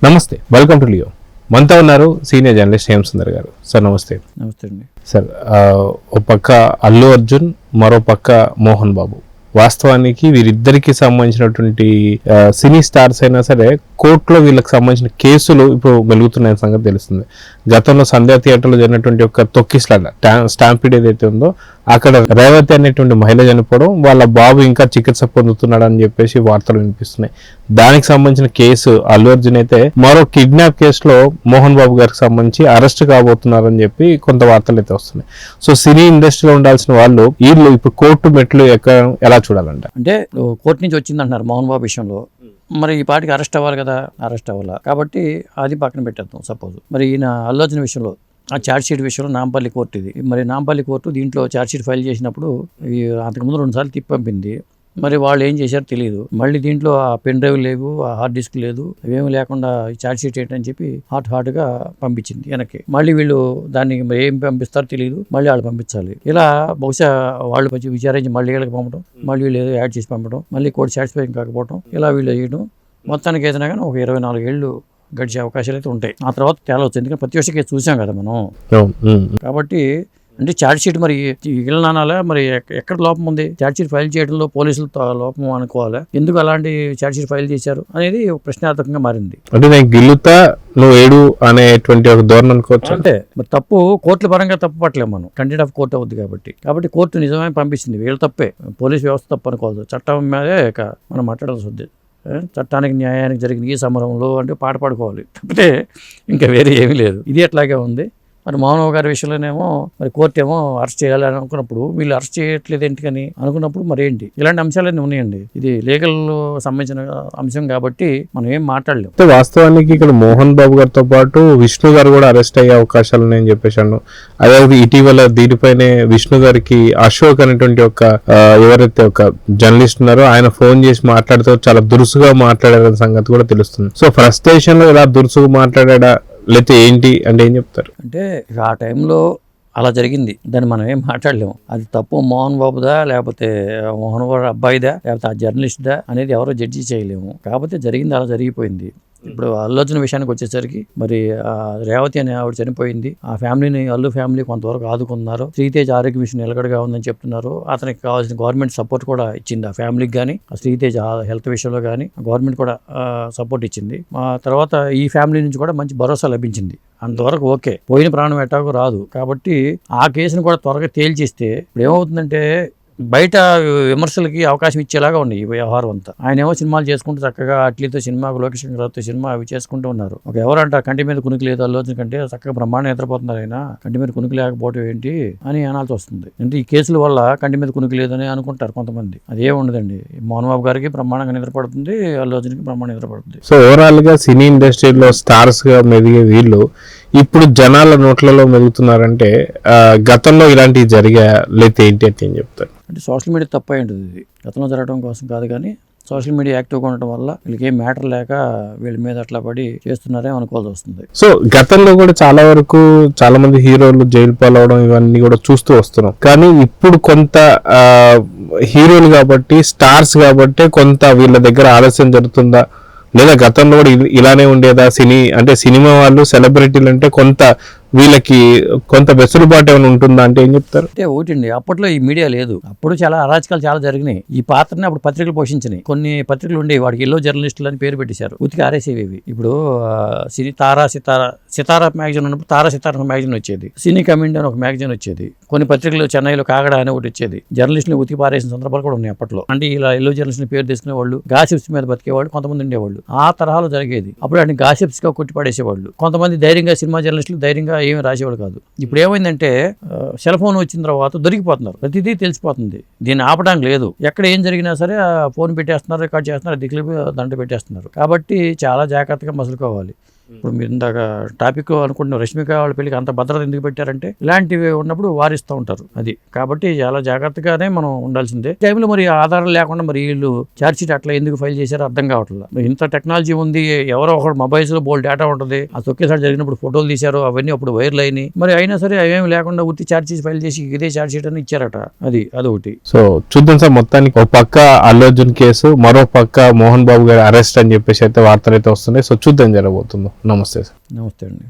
నమస్తే, welcome to Leo. మనతో ఉన్నారు సీనియర్ జర్నలిస్ట్ హేమ సుందర్ గారు. సార్ నమస్తే. నమస్తే అండి. సార్, ఒక పక్క అల్లు అర్జున్, మరో పక్క మోహన్ బాబు. వాస్తవానికి వీరిద్దరికి సంబంధించినటువంటి సినీ స్టార్స్ అయినా సరే కోర్టులో వీళ్ళకి సంబంధించిన కేసులు ఇప్పుడు వెలుగుతున్న సంగతి తెలుస్తుంది. గతంలో సంధ్యా థియేటర్లో జరిగినటువంటి ఒక తొక్కిస్లాట స్టాంపీడ్ ఏదైతే ఉందో అక్కడ రేవతి అనేటువంటి మహిళ చనిపోవడం, వాళ్ళ బాబు ఇంకా చికిత్స పొందుతున్నాడు అని చెప్పేసి వార్తలు వినిపిస్తున్నాయి. దానికి సంబంధించిన కేసు అల్లు అర్జున్ అయితే మరో కిడ్నాప్ కేసులో మోహన్ బాబు గారికి సంబంధించి అరెస్ట్ కాబోతున్నారని చెప్పి కొంత వార్తలు అయితే వస్తున్నాయి. సో సినీ ఇండస్ట్రీలో ఉండాల్సిన వాళ్ళు వీళ్ళు ఇప్పుడు కోర్టు మెట్లు ఎలా చూడాలంట? అంటే కోర్టు నుంచి వచ్చింది అంటున్నారు మోహన్ బాబు విషయంలో. మరి ఈ పాటికి అరెస్ట్ అవ్వాలి కదా, అరెస్ట్ అవ్వాలా కాబట్టి అది పక్కన పెట్టేద్దాం. సపోజ్ మరి ఈయన అల్లు అర్జున్ విషయంలో ఆ ఛార్జ్ షీట్ విషయంలో నాంపల్లి కోర్టు ఇది. మరి నాంపల్లి కోర్టు దీంట్లో ఛార్జ్ షీట్ ఫైల్ చేసినప్పుడు అంతకుముందు 2 సార్లు తిప్పి పంపింది. మరి వాళ్ళు ఏం చేశారో తెలియదు. మళ్ళీ దీంట్లో ఆ పెన్ డ్రైవ్ లేవు, ఆ హార్డ్ డిస్క్ లేదు, అవేమీ లేకుండా ఛార్జ్ షీట్ ఏంటని చెప్పి హార్డ్గా పంపించింది వెనక్కి. మళ్ళీ వీళ్ళు దాన్ని ఏం పంపిస్తారో తెలియదు, మళ్ళీ వాళ్ళు పంపించాలి. ఇలా బహుశా వాళ్ళు కొంచెం విచారించి మళ్ళీ వీళ్ళకి పంపడం, మళ్ళీ వీళ్ళు ఏదో యాడ్ చేసి పంపడం, మళ్ళీ కోర్టు సాటిస్ఫై కాకపోవడం, ఇలా వీళ్ళు చేయడం. మొత్తానికి ఏదైనా కానీ ఒక 24 ఏళ్ళు గడిచే అవకాశాలు అయితే ఉంటాయి. ఆ తర్వాత తేలవచ్చు, ఎందుకంటే ప్రత్యక్ష కేసు చూసాం కదా మనం. కాబట్టి అంటే ఛార్జ్ షీట్ మరి ఇళ్ళనాలా, మరి ఎక్కడ లోపం ఉంది? ఛార్జ్ షీట్ ఫైల్ చేయడంలో పోలీసులు లోపం అనుకోవాలి. ఎందుకు అలాంటి ఛార్జ్ షీట్ ఫైల్ చేశారు అనేది ఒక ప్రశ్నార్థకంగా మారింది. అంటే నేను గిల్లుతా నువ్వు ఏడు అనేటువంటి ఒక ధోరణి అనుకోవచ్చు. అంటే మరి తప్పు కోర్టుల పరంగా తప్పు పట్టలేము మనం, కంటెంట్ ఆఫ్ కోర్టు అవుద్ది కాబట్టి కోర్టు నిజమే పంపించింది. వీళ్ళ తప్పే, పోలీస్ వ్యవస్థ తప్పు అనుకోవద్దు. చట్టం మీదే మనం మాట్లాడాల్సి వద్దు. చట్టానికి న్యాయానికి జరిగిన ఈ సమరంలో అంటే పాట పాడుకోవాలి తప్పితే ఇంకా వేరే ఏమీ లేదు. ఇది అట్లాగే ఉంది. మరి మోహన్ బాబు గారి విషయంలోనేమో మరి కోర్టు ఏమో అరెస్ట్ చేయాలని అనుకున్నప్పుడు వీళ్ళు అరెస్ట్ చేయట్లేదు ఏంటికని అనుకున్నప్పుడు మరి ఏంటి? ఇలాంటి అంశాలన్నీ ఉన్నాయండి. ఇది లీగల్ సంబంధించిన అంశం కాబట్టి మనం ఏం మాట్లాడలేము. వాస్తవానికి ఇక్కడ మోహన్ బాబు గారితో పాటు విష్ణు గారు కూడా అరెస్ట్ అయ్యే అవకాశాలు ఉన్నాయని చెప్పేసాను. అదే ఇటీవల దీనిపైనే విష్ణు గారికి అశోక్ అనేటువంటి ఎవరైతే ఒక జర్నలిస్ట్ ఉన్నారో ఆయన ఫోన్ చేసి మాట్లాడుతూ చాలా దురుసుగా మాట్లాడారనే సంగతి కూడా తెలుస్తుంది. సో ఫ్రస్ట్రేషన్ లో ఇలా దురుసుగా మాట్లాడా లేకపోతే ఏంటి అంటే ఏం చెప్తారు? అంటే ఆ టైంలో అలా జరిగింది, దాన్ని మనం ఏం మాట్లాడలేము. అది తప్పు మోహన్ బాబుదా, లేకపోతే మోహన్ బాబు అబ్బాయిదా, లేకపోతే ఆ జర్నలిస్ట్దా అనేది ఎవరో జడ్జి చేయలేము. కాకపోతే జరిగింది, అలా జరిగిపోయింది. ఇప్పుడు అల్లు అర్జున్ విషయానికి వచ్చేసరికి మరి రేవతి అనే ఆవిడ చనిపోయింది. ఆ ఫ్యామిలీని, అల్లు ఫ్యామిలీ కొంతవరకు ఆదుకున్నారు. శ్రీతేజ్ ఆరోగ్య విషయం నిలకడగా ఉందని చెప్తున్నారు. అతనికి కావాల్సిన గవర్నమెంట్ సపోర్ట్ కూడా ఇచ్చింది ఆ ఫ్యామిలీకి కానీ, ఆ శ్రీతేజ్ హెల్త్ విషయంలో కానీ గవర్నమెంట్ కూడా సపోర్ట్ ఇచ్చింది. ఆ తర్వాత ఈ ఫ్యామిలీ నుంచి కూడా మంచి భరోసా లభించింది. అంతవరకు ఓకే, పోయిన ప్రాణం ఎట్టాగో రాదు. కాబట్టి ఆ కేసును కూడా త్వరగా తేల్చిస్తే ఇప్పుడు ఏమవుతుందంటే బయట విమర్శలకి అవకాశం ఇచ్చేలాగా ఉంది ఈ వ్యవహారం అంతా. ఆయన ఏమో సినిమాలు చేసుకుంటూ చక్కగా అట్లీతో సినిమాకు లొకేషన్ రాతో సినిమా అవి చేసుకుంటూ ఉన్నారు. ఒక ఎవరంట కంటి మీద కునికి లేదు అల్లు అర్జున్ కంటే చక్కగా బ్రహ్మాండం నిద్రపోతున్నారు. ఆయన కంటి మీద కునికి లేకపోవడం ఏంటి అని అనాల్సి వస్తుంది. అంటే ఈ కేసుల వల్ల కంటి మీద కునికి లేదని అనుకుంటారు కొంతమంది. అదే ఉండదండి. మోహన్ బాబు గారికి బ్రహ్మాండంగా నిద్రపడుతుంది, అల్లు అర్జున్కి బ్రహ్మాండంగా నిద్రపడుతుంది. సో ఓవరాల్ గా సినీ ఇండస్ట్రీలో స్టార్స్ గా మెదిగే వీళ్ళు ఇప్పుడు జనాల నోట్లలో మెదుగుతున్నారంటే గతంలో ఇలాంటివి జరిగా లేకపోతే ఏంటి అంటే ఏం చెప్తారు? అంటే సోషల్ మీడియా తప్ప ఉంటుంది. ఇది గతంలో జరగడం కోసం కాదు, కానీ సోషల్ మీడియా యాక్టివ్గా ఉండటం వల్ల వీళ్ళకి ఏం మ్యాటర్ లేక వీళ్ళ మీద అట్లా పడి చేస్తున్నారే అనుకోవాల్సి వస్తుంది. సో గతంలో కూడా చాలా వరకు చాలా మంది హీరోలు జైలు పాలవడం ఇవన్నీ కూడా చూస్తూ వస్తున్నాం. కానీ ఇప్పుడు కొంత హీరోలు కాబట్టి, స్టార్స్ కాబట్టి కొంత వీళ్ళ దగ్గర ఆలస్యం జరుగుతుందా, లేదా గతంలో కూడా ఇలానే ఉండేదా? సినిమా వాళ్ళు, సెలబ్రిటీలు అంటే కొంత వీళ్ళకి కొంత వెసులుబాటు ఏమైనా ఉంటుందా అంటే ఏం చెప్తారు? అంటే ఒకటండి, అప్పట్లో ఈ మీడియా లేదు. అప్పుడు చాలా అరాచకాలు చాలా జరిగినాయి. ఈ పాత్రని అప్పుడు పత్రికలు పోషించినాయి. కొన్ని పత్రికలు ఉండేవి, వాడికి ఎల్లో జర్నలిస్టులు అని పేరు పెట్టేశారు, ఉతికి ఆరేసేవి. ఇప్పుడు సితారా మ్యాగజైన్ ఉన్నప్పుడు తారా సితారా మ్యాగజైన్ వచ్చేది, సినీ కమెంట్ అని ఒక మ్యాగజైన్ వచ్చేది, కొన్ని పత్రికలు చెన్నైలో కాగడా అని ఒకటి వచ్చేది. జర్నలిస్టులు ఉతికి పారేసిన సందర్భాలు కూడా ఉన్నాయి అప్పట్లో. అంటే ఇలా ఎల్లో జర్నలిస్ట్ పేరు తీసుకునే వాళ్ళు, గాసిప్స్ మీద బతికేవాళ్ళు కొంతమంది ఉండేవాళ్ళు. ఆ తరహాలో జరిగేది. అప్పుడు వాటిని గాసిప్స్ గా కొట్టి పడేసేవాళ్ళు. కొంతమంది ధైర్యంగా సినిమా జర్నలిస్టులు ధైర్యంగా ఏమి రాసేవాడు కాదు. ఇప్పుడు ఏమైందంటే సెల్ ఫోన్ వచ్చిన తర్వాత దొరికిపోతున్నారు, ప్రతిదీ తెలిసిపోతుంది. దీన్ని ఆపడానికి లేదు. ఎక్కడ ఏం జరిగినా సరే ఫోన్ పెట్టేస్తున్నారు, రికార్డ్ చేస్తున్నారు, దిక్కులు దండ పెట్టేస్తున్నారు. కాబట్టి చాలా జాగ్రత్తగా మసులుకోవాలి. ఇప్పుడు మీరు ఇందాక టాపిక్ అనుకుంటున్న రష్మిక వాళ్ళ పెళ్లికి అంత భద్రత ఎందుకు పెట్టారంటే ఇలాంటివి ఉన్నప్పుడు వారిస్తూ ఉంటారు. అది కాబట్టి చాలా జాగ్రత్తగానే మనం ఉండాల్సిందే. టైంలో మరి ఆధారం లేకుండా మరి వీళ్ళు ఛార్జ్ షీట్ అట్లా ఎందుకు ఫైల్ చేశారో అర్థం కావట్లేదు. మరి ఇంత టెక్నాలజీ ఉంది, ఎవరో ఒకటి మొబైల్స్ లో బోల్ డేటా ఉంటుంది, ఆ తొక్కేసారి జరిగినప్పుడు ఫోటోలు తీశారు, అవన్నీ అప్పుడు వైర్లు అయినాయి. మరి అయినా సరే అవేమి లేకుండా ఉత్తి ఛార్జ్ షీట్ ఫైల్ చేసి ఇదే ఛార్జ్ షీట్ అని ఇచ్చారట. అదొకటి. సో చూద్దాం సార్, మొత్తానికి ఒక పక్క అల్లు అర్జున్ కేసు, మరో పక్క మోహన్ బాబు గారి అరెస్ట్ అని చెప్పేసి అయితే వార్తలు అయితే వస్తున్నాయి. సో చూద్దాం జరగబోతుందో. నమస్తే సార్. నమస్తే అండి.